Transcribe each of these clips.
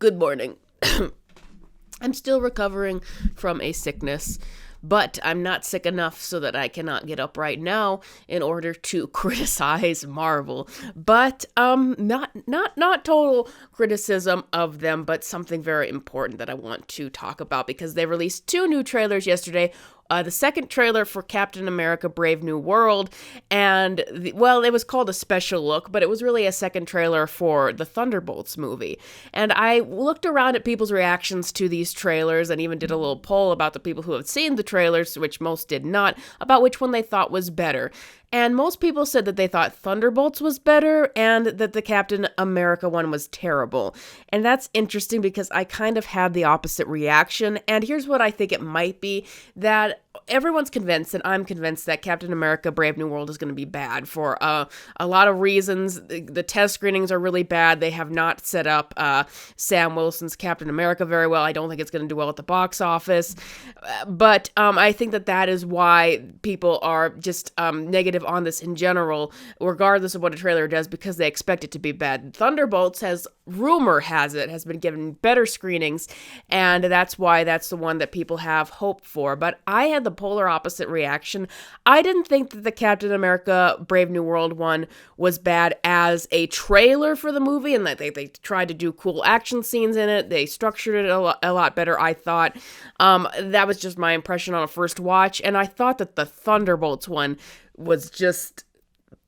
Good morning. I'm still recovering from a sickness, but I'm not sick enough so that I cannot get up right now in order to criticize Marvel. But not total criticism of them, but something very important that I want to talk about because they released 2 new trailers yesterday. The second trailer for Captain America Brave New World, and, it was called a special look, but it was really a second trailer for the Thunderbolts movie. And I looked around at people's reactions to these trailers and even did a little poll about the people who have seen the trailers, which most did not, about which one they thought was better. And most people said that they thought Thunderbolts was better and that the Captain America one was terrible. And that's interesting because I kind of had the opposite reaction. And here's what I think it might be, that everyone's convinced, and I'm convinced, that Captain America Brave New World is going to be bad for a lot of reasons. The test screenings are really bad. They have not set up Sam Wilson's Captain America very well. I don't think it's going to do well at the box office. But I think that is why people are just negative on this in general, regardless of what a trailer does, because they expect it to be bad. Thunderbolts, rumor has it, has been given better screenings, and that's why that's the one that people have hope for. But I had the polar opposite reaction. I didn't think that the Captain America Brave New World one was bad as a trailer for the movie, and that they tried to do cool action scenes in it. They structured it a lot better, I thought. That was just my impression on a first watch, and I thought that the Thunderbolts one was just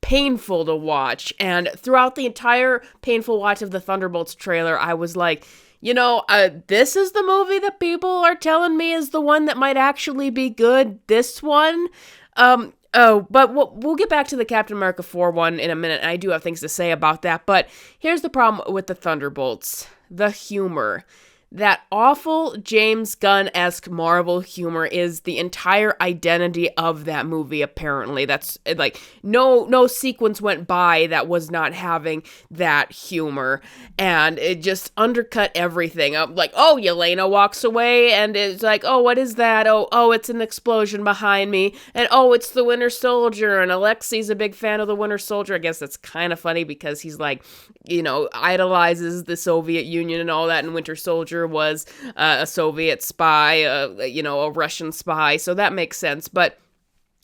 painful to watch. And throughout the entire painful watch of the Thunderbolts trailer, I was like, this is the movie that people are telling me is the one that might actually be good. This one? But we'll get back to the Captain America 4 one in a minute. I do have things to say about that. But here's the problem with the Thunderbolts. The humor. That awful James Gunn-esque Marvel humor is the entire identity of that movie, apparently. That's, like, no sequence went by that was not having that humor, and it just undercut everything. Yelena walks away, and it's like, oh, what is that? Oh, it's an explosion behind me, and oh, it's the Winter Soldier, and Alexi's a big fan of the Winter Soldier. I guess that's kind of funny because he's, like, idolizes the Soviet Union and all that, and Winter Soldier was a Soviet spy, a Russian spy, so that makes sense. But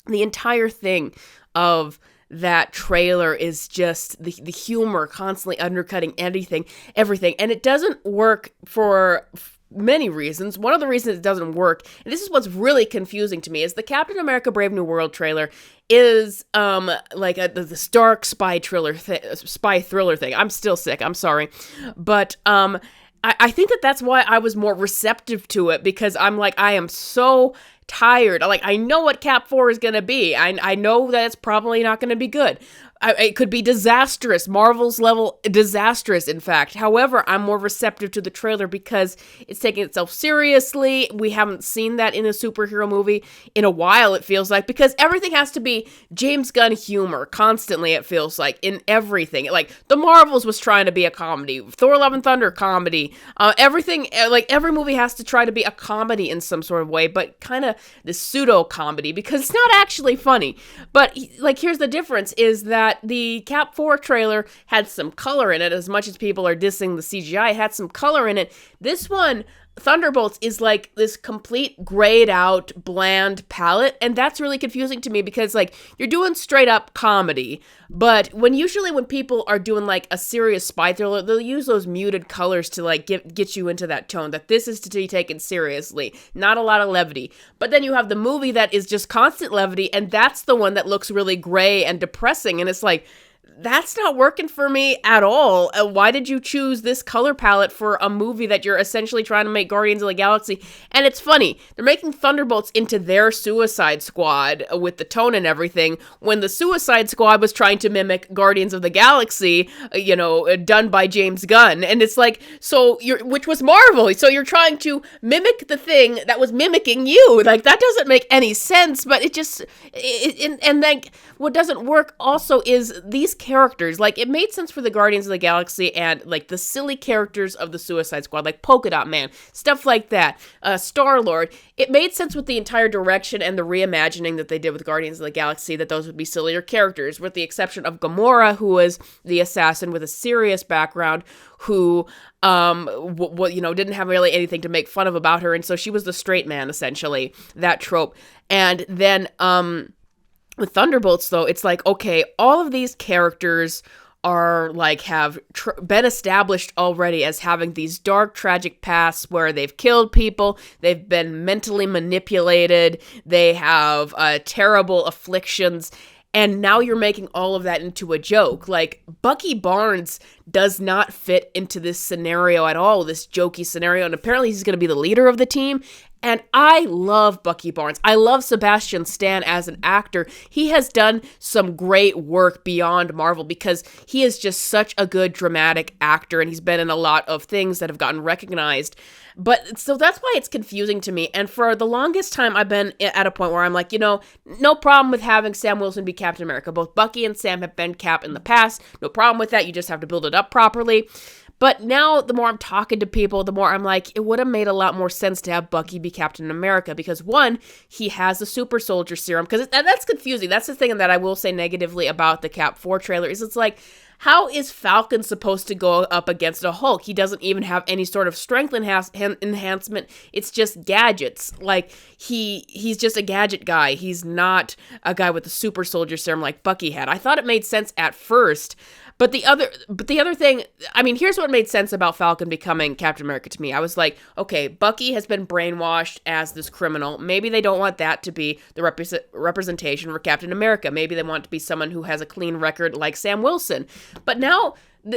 the entire thing of that trailer is just the humor constantly undercutting everything, and it doesn't work for many reasons. One of the reasons it doesn't work, and this is what's really confusing to me, is the Captain America Brave New World trailer is the stark spy thriller thing. I'm still sick, I'm sorry. But I think that's why I was more receptive to it, because I'm like, I am so tired. I know what Cap 4 is going to be. I know that it's probably not going to be good. It could be disastrous, Marvel's level disastrous, in fact. However, I'm more receptive to the trailer because it's taking itself seriously. We haven't seen that in a superhero movie in a while, it feels like, because everything has to be James Gunn humor constantly, it feels like, in everything. Like, The Marvels was trying to be a comedy. Thor Love and Thunder, comedy. Everything, every movie has to try to be a comedy in some sort of way, but kind of this pseudo-comedy, because it's not actually funny. But, here's the difference, is that the Cap 4 trailer had some color in it. As much as people are dissing the CGI, it had some color in it. This one, Thunderbolts, is like this complete grayed out, bland palette, and that's really confusing to me because, you're doing straight up comedy, but usually when people are doing, a serious spy thriller, they'll use those muted colors to, get you into that tone, that this is to be taken seriously, not a lot of levity. But then you have the movie that is just constant levity, and that's the one that looks really gray and depressing, and it's like, that's not working for me at all. Why did you choose this color palette for a movie that you're essentially trying to make Guardians of the Galaxy? And it's funny, they're making Thunderbolts into their Suicide Squad with the tone and everything, when the Suicide Squad was trying to mimic Guardians of the Galaxy, done by James Gunn. And it's like, which was Marvel, so you're trying to mimic the thing that was mimicking you. That doesn't make any sense, but what doesn't work also is these characters. Like, it made sense for the Guardians of the Galaxy and, like, the silly characters of the Suicide Squad, like Polka Dot Man, stuff like that, Star-Lord. It made sense with the entire direction and the reimagining that they did with Guardians of the Galaxy that those would be sillier characters, with the exception of Gamora, who was the assassin with a serious background, who didn't have really anything to make fun of about her, and so she was the straight man, essentially, that trope. And then with Thunderbolts, though, it's like, okay, all of these characters are like have been established already as having these dark, tragic pasts where they've killed people, they've been mentally manipulated, they have terrible afflictions. And now you're making all of that into a joke. Like, Bucky Barnes does not fit into this scenario at all, this jokey scenario. And apparently he's going to be the leader of the team. And I love Bucky Barnes. I love Sebastian Stan as an actor. He has done some great work beyond Marvel because he is just such a good dramatic actor. And he's been in a lot of things that have gotten recognized. But so that's why it's confusing to me. And for the longest time, I've been at a point where I'm like, no problem with having Sam Wilson be Captain America. Both Bucky and Sam have been Cap in the past. No problem with that. You just have to build it up properly. But now, the more I'm talking to people, the more I'm like, it would have made a lot more sense to have Bucky be Captain America. Because one, he has the super soldier serum. Because that's confusing. That's the thing that I will say negatively about the Cap 4 trailer. Is it's like, how is Falcon supposed to go up against a Hulk? He doesn't even have any sort of strength enhancement. It's just gadgets. Like, he's just a gadget guy. He's not a guy with the super soldier serum like Bucky had. I thought it made sense at first. But the other thing, I mean, here's what made sense about Falcon becoming Captain America to me. I was like, okay, Bucky has been brainwashed as this criminal. Maybe they don't want that to be the representation for Captain America. Maybe they want to be someone who has a clean record like Sam Wilson. But now,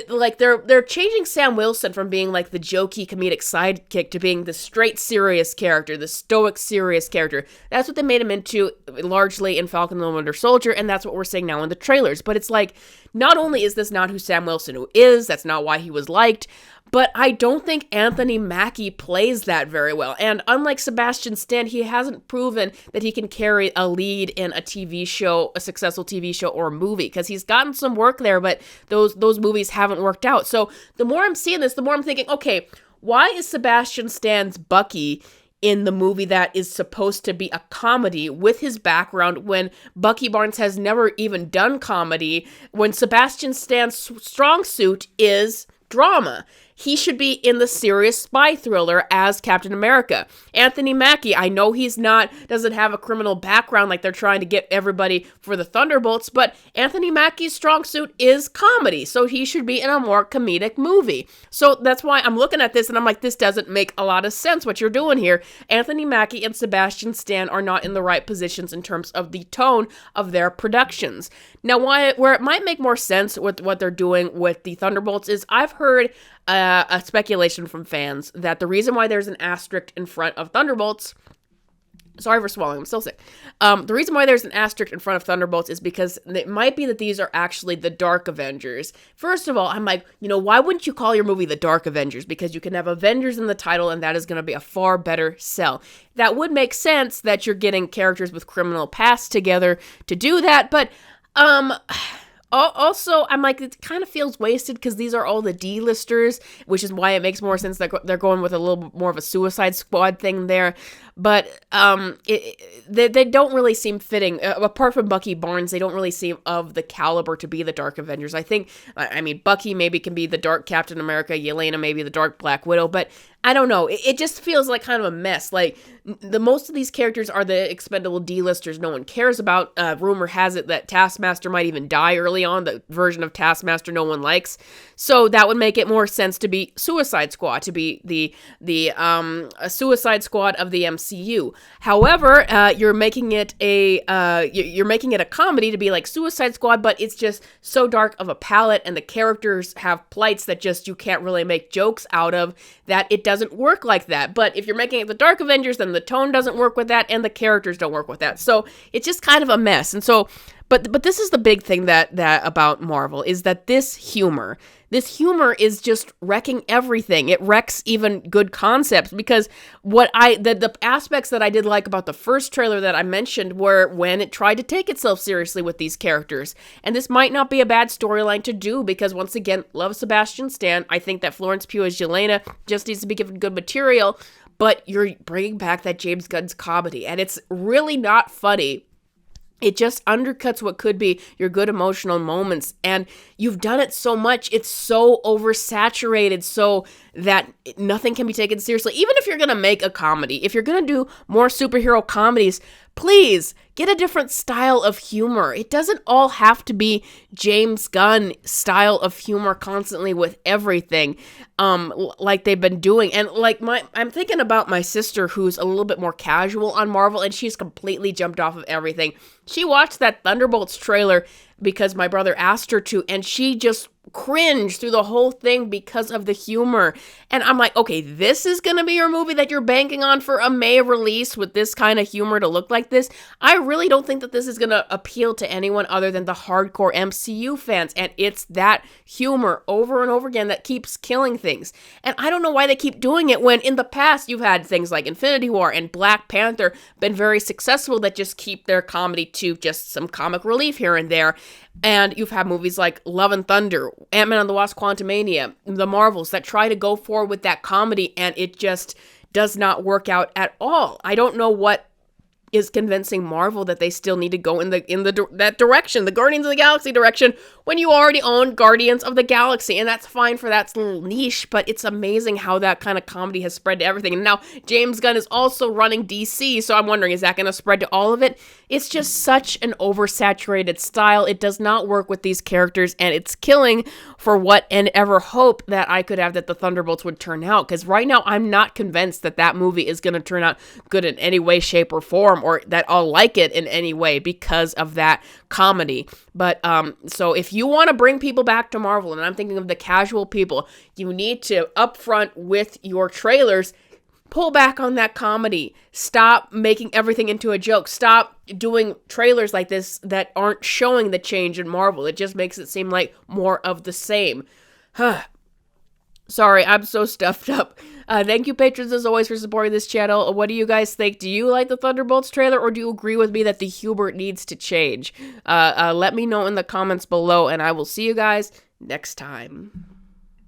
like, they're changing Sam Wilson from being like the jokey comedic sidekick to being the straight serious character, the stoic serious character. That's what they made him into largely in Falcon and the Winter Soldier, and that's what we're seeing now in the trailers. But it's like, not only is this not who Sam Wilson is, that's not why he was liked, but I don't think Anthony Mackie plays that very well. And unlike Sebastian Stan, he hasn't proven that he can carry a lead in a TV show, a successful TV show or movie, because he's gotten some work there, but those movies haven't worked out. So the more I'm seeing this, the more I'm thinking, okay, why is Sebastian Stan's Bucky in the movie that is supposed to be a comedy with his background when Bucky Barnes has never even done comedy, when Sebastian Stan's strong suit is drama? He should be in the serious spy thriller as Captain America. Anthony Mackie, I know doesn't have a criminal background like they're trying to get everybody for the Thunderbolts, but Anthony Mackie's strong suit is comedy, so he should be in a more comedic movie. So that's why I'm looking at this and I'm like, this doesn't make a lot of sense what you're doing here. Anthony Mackie and Sebastian Stan are not in the right positions in terms of the tone of their productions. Now, where it might make more sense with what they're doing with the Thunderbolts is I've heard a speculation from fans that the reason why there's an asterisk in front of Thunderbolts, sorry for swallowing, I'm still sick. The reason why there's an asterisk in front of Thunderbolts is because it might be that these are actually the Dark Avengers. First of all, I'm like, why wouldn't you call your movie the Dark Avengers? Because you can have Avengers in the title and that is going to be a far better sell. That would make sense that you're getting characters with criminal pasts together to do that, but also, I'm like, it kind of feels wasted because these are all the D-listers, which is why it makes more sense that they're going with a little more of a Suicide Squad thing there. But they don't really seem fitting. Apart from Bucky Barnes, they don't really seem of the caliber to be the Dark Avengers. I mean, Bucky maybe can be the Dark Captain America, Yelena maybe the Dark Black Widow, but I don't know. It just feels like kind of a mess. Like, most of these characters are the expendable D-listers no one cares about. Rumor has it that Taskmaster might even die early on, the version of Taskmaster no one likes. So that would make it more sense to be Suicide Squad, to be the Suicide Squad of the MCU. However, you're making it a comedy to be like Suicide Squad, but it's just so dark of a palette, and the characters have plights that just you can't really make jokes out of, that it doesn't work like that. But if you're making it the Dark Avengers, then the tone doesn't work with that, and the characters don't work with that. So it's just kind of a mess. And so But this is the big thing that about Marvel, is that this humor is just wrecking everything. It wrecks even good concepts, because the aspects that I did like about the first trailer that I mentioned were when it tried to take itself seriously with these characters. And this might not be a bad storyline to do, because once again, love Sebastian Stan. I think that Florence Pugh as Yelena just needs to be given good material, but you're bringing back that James Gunn's comedy, and it's really not funny. It just undercuts what could be your good emotional moments. And you've done it so much. It's so oversaturated so that nothing can be taken seriously. Even if you're going to make a comedy, if you're going to do more superhero comedies, please get a different style of humor. It doesn't all have to be James Gunn style of humor constantly with everything, like they've been doing. And like I'm thinking about my sister, who's a little bit more casual on Marvel, and she's completely jumped off of everything. She watched that Thunderbolts trailer because my brother asked her to, and she just cringed through the whole thing because of the humor. And I'm like, okay, this is gonna be your movie that you're banking on for a May release with this kind of humor to look like this? I really don't think that this is gonna appeal to anyone other than the hardcore MCU fans, and it's that humor over and over again that keeps killing things. And I don't know why they keep doing it, when in the past you've had things like Infinity War and Black Panther been very successful, that just keep their comedy to just some comic relief here and there. And you've had movies like Love and Thunder, Ant-Man and the Wasp: Quantumania, the Marvels, that try to go forward with that comedy, and it just does not work out at all. I don't know what is convincing Marvel that they still need to go in that direction, the Guardians of the Galaxy direction, when you already own Guardians of the Galaxy. And that's fine for that little niche, but it's amazing how that kind of comedy has spread to everything. And now James Gunn is also running DC, so I'm wondering, is that going to spread to all of it? It's just such an oversaturated style. It does not work with these characters, and it's killing for what and ever hope that I could have that the Thunderbolts would turn out. Because right now, I'm not convinced that that movie is going to turn out good in any way, shape, or form, or that I'll like it in any way because of that comedy. But so if you want to bring people back to Marvel, and I'm thinking of the casual people, you need to upfront with your trailers, pull back on that comedy. Stop making everything into a joke. Stop doing trailers like this that aren't showing the change in Marvel. It just makes it seem like more of the same. Sorry, I'm so stuffed up. Thank you, patrons, as always, for supporting this channel. What do you guys think? Do you like the Thunderbolts trailer, or do you agree with me that the humor needs to change? Let me know in the comments below, and I will see you guys next time.